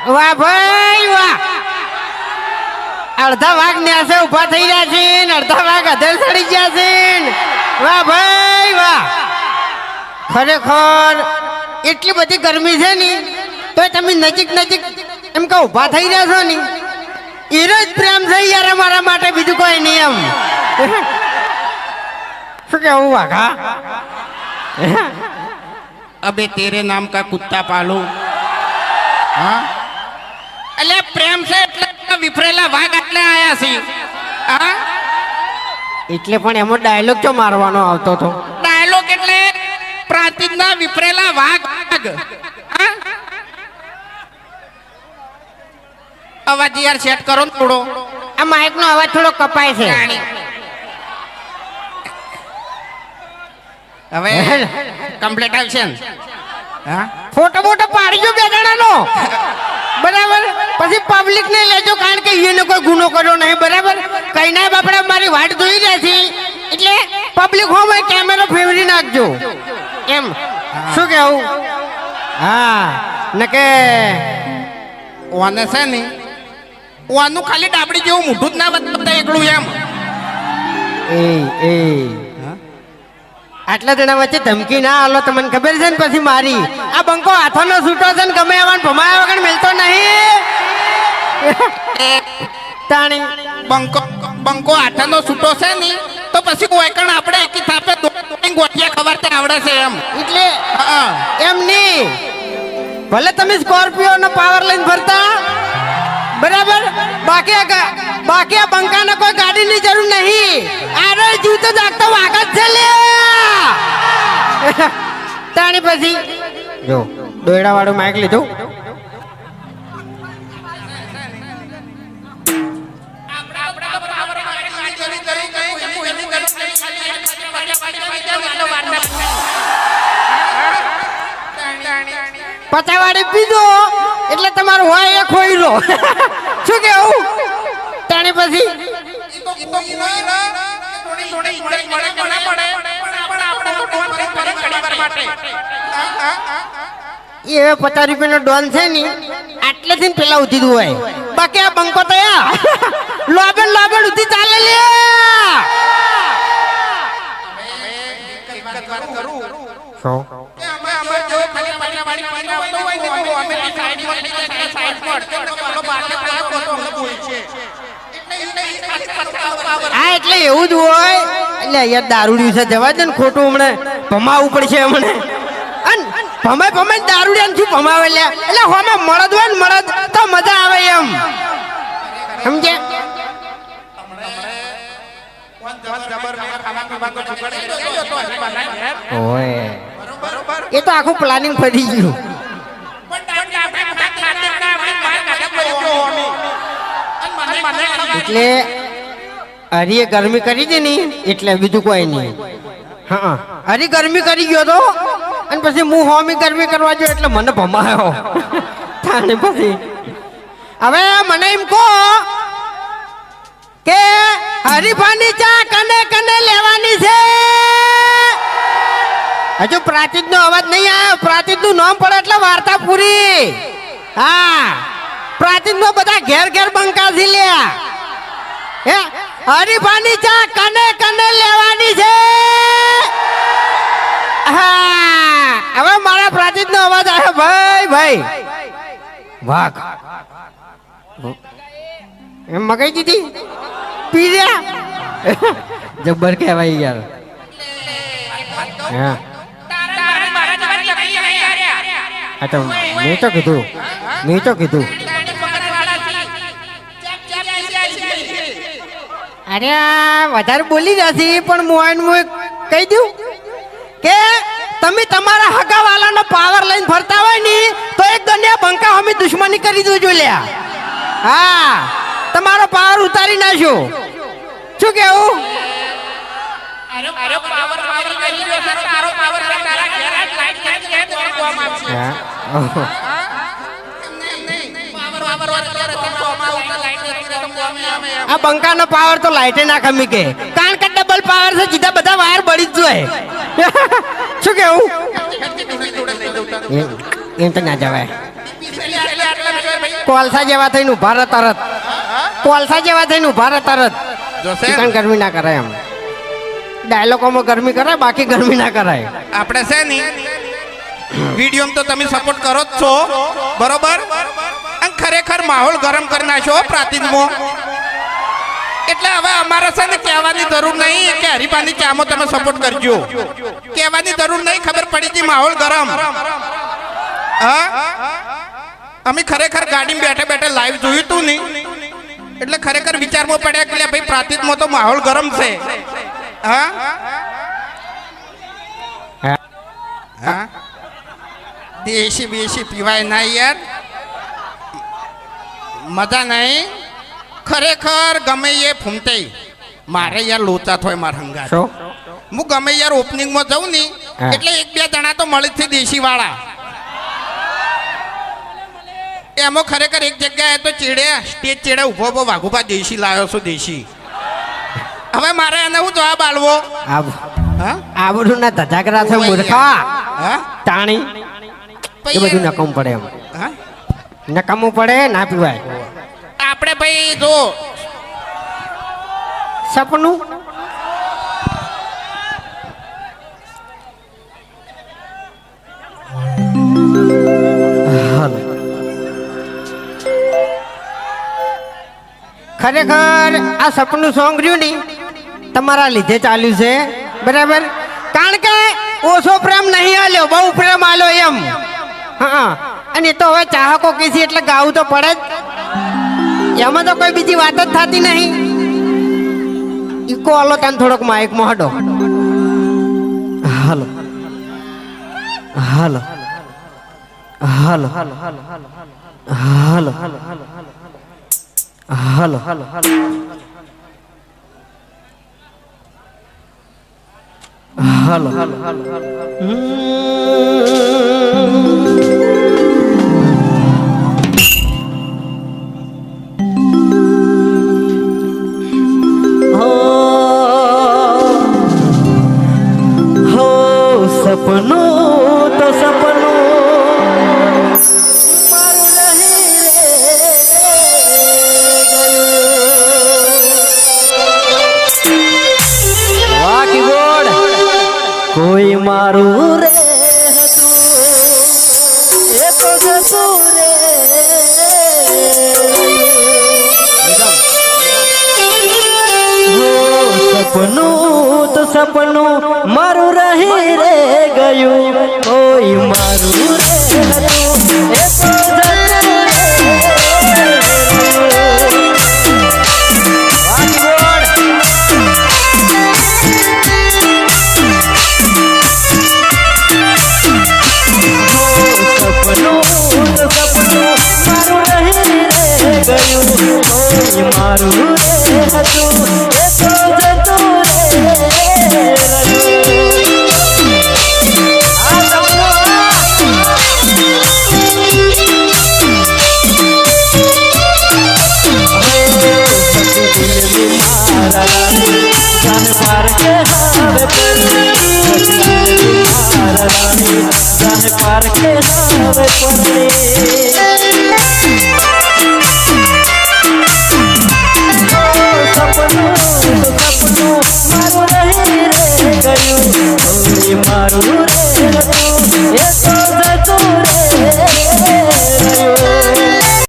વાહ ભાઈ વાહ. અડધા વાઘ ન્યાસે ઉભા થઈ રહ્યા છે ને અડધા વાઘ અધેર ચડી ગયા છે. વાહ ભાઈ વાહ. ખરેખર એટલી બધી ગરમી છે ને તો તમે નજીક નજીક એમ કે ઉભા થઈ રહ્યા છો ને એનો જ પ્રેમ છે યાર અમારા માટે, બીજું કોઈ નહીં. એમ શું કેવું વાઘા? अबे तेरे नाम का कुत्ता पालू. हाँ એટલે પ્રેમ છે એટલે વિફરેલા વાઘ એટલે આયા છે. હા એટલે પણ એમાં ડાયલોગ ચો મારવાનો આવતો તો. ડાયલોગ એટલે પ્રાંતિજના વિફરેલા વાઘ. હા અવાજ યાર સેટ કરો ને થોડો. આ માઇક નો અવાજ થોડો કપાય છે. હવે કમ્પ્લીટ આવશે ને? હા ફોટો મોટો પાડજો બે જણાનો બરાબર. પછી પબ્લિક ને લેજો કારણ કે એને કોઈ ગુનો કર્યો નહીં બરાબર. કઈ ના બાપડા મારી વાટ જોઈ રહ્યા છે એટલે પબ્લિક હોમ કેમેરો ફેરવી નાખજો એમ. શું કેવું? હા નકે ઓને છે ને ઓનું ખાલી ડાબડી જેવું મોઢું જ ના બતાવતા એકલું એમ. એ આટલા જણા વચ્ચે ધમકી ના આલો તમને ખબર છે ને પછી મારી આ બંકો હાથોનો છૂટો છે ને ગમે એવાને ભમાયા વગર મિલતો નહીં. તાણી બંકો આઠાનો છૂટો છે ને તો પછી કોઈકણ આપણે એકી થાપે ગોઠિયા ખબરતે આવડે છે એમ. એટલે એમ નહીં ભલે તમે સ્કોર્પિયો નો પાવર લઈને ફરતા બરાબર, બાકી આ બંકાને કોઈ ગાડીની જરૂર નહીં. આરે જીવતો જાગતો વાઘ જ છે લે. તાણી પછી જો દોયડા વાળું માઇક લીધું. પચાવાડી પીધો એટલે તમારું હોય એ ખોઈ લો. શું કેવું? તાણી પછી એ 50 રૂપિયાનો ડોન છે ને આટલેથી પેલા ઉધી દઉં હોય. બાકી આ બંકો તો લોબેન ઉધી ચાલે લે. હા એટલે એવું જ હોય. એટલે યાર દારૂડિયું છે જવા દે ને, ખોટું હમણાં ભમાવું પડશે હમણાં. ભમાય દારૂડિયા શું ભમાવે લે. એટલે હોમાં મળદ હોય ને મળદ તો મજા આવે એમ સમજે. એ તો આખું પ્લાનિંગ ફરી ગયું. એટલે હરીએ ગરમી કરી હતી ને એટલે બીજું કોઈ નહીં. હા હરી ગરમી કરી ગયો તો અને પછી હું હોમી ગરમી કરવા ગયો એટલે મને ભમાયો. થાને પછી હવે મને એમ કહો કે હરીફાની ચા કને કને લેવાની છે? હજુ પ્રાચીન નો અવાજ નહીં આવ્યો. પ્રાચીન નું નામ પડે એટલે વાર્તા પૂરી. હા પ્રાચીન માં બધા ઘેર ઘેર બંકાથી લ્યા. હે હરીફાની ચા કને કને લેવાની છે? હા હવે મારા પ્રાચીન નો અવાજ આવ્યો. ભાઈ વાઘ એમ મગાઈ દીધી પી રહ્યા. જબ્બર કહેવાય યાર. હા તો મેં તો કીધું અરે વધારે બોલી જશે પણ હું કહી દઉં કે તમે તમારા હગાવાલાનો પાવર લઈને ફરતા હોય ને તો એક દુનિયા બંકા અમે દુશ્મની કરી દો લ્યા. હા તમારો પાવર ઉતારી નાખ્યો. શું કેવું? આ બંકાનો પાવર તો લાઈટે ના ખમી કે કારણ કે ડબલ પાવર છે. સીધા બધા વાયર બળી જ જોઈએ. શું કેવું? એમ તો ના જવાય. કોલસા જેવા થઈને ઉભા રહે તરત કોલસા જેવા થઈને ઉભા રહે તરત જોશે ચિકન ગરમી ના કરાય એમ ડાયલોગોમાં ગરમી કરાય બાકી ગરમી ના કરાય આપણે છે ને વિડીયોમાં તો તમે સપોર્ટ કરો જ છો બરોબર અને ખરેખર માહોલ ગરમ કરી નાખ્યો પ્રાતિજમાં એટલે હવે અમારે છે ને કહેવાની જરૂર નહીં કે હરીફાની ચામાં તમે સપોર્ટ કરજો કહેવાની જરૂર નહીં ખબર પડી હતી માહોલ ગરમ હા અમે ખરેખર ગાડીમાં બેઠે બેઠે લાઈવ જોયું તું નહીં એટલે ખરેખર વિચારમાં પડ્યા કે ભાઈ પ્રાતિજમાં તો માહોલ ગરમ છે હા હા દેશી બેસી પીવાય ના યાર મજા નહીં ખરેખર ગમે એ ફૂમતે મારે યાર લોચા થોય મારા હંગા શું હું ગમે યાર ઓપનિંગમાં જાઉં ને હા. એટલે એક બે જણા તો મળી છે દેશી વાળા એમાં ખરેખર એક જગ્યાએ તો ચીડે સ્ટેજ ચીડે ઉભો ઉભો વાઘુભા દેશી લાવ્યો છું દેશી હવે મારે એને હું જવાબ આલવો હા આબરૂ ના ધજાગરા છે મૂર્ખા હા તાણી એ બધું નકામું પડે એમ હા નકામું પડે ના પીવાય આપણે ભાઈ જો સપનું ખરેખર આ સપનું સોંગ રહ્યું ને તમારા લીધે ચાલ્યું છે બરાબર કારણ કે ઓછો પ્રેમ નહીં આલ્યો બહુ પ્રેમ આલ્યો એમ હા અને એ તો હવે ચાહકો કીધી એટલે ગાવું તો પડે જ એમાં તો કોઈ બીજી વાત જ થતી નહીં ઈકો આલો તને થોડોક માઇક માં હડો હાલો હાલો હાલો હાલો હાલો હાલો હાલો હો સપનું તો સપનું વાહ કીબોર્ડ કોઈ મારું રે હતું એ તો જતું રે સપનું તો સપનું મારું રહી રે ગયું કોઈ મારું રે હતું એ તો મારું રે હતું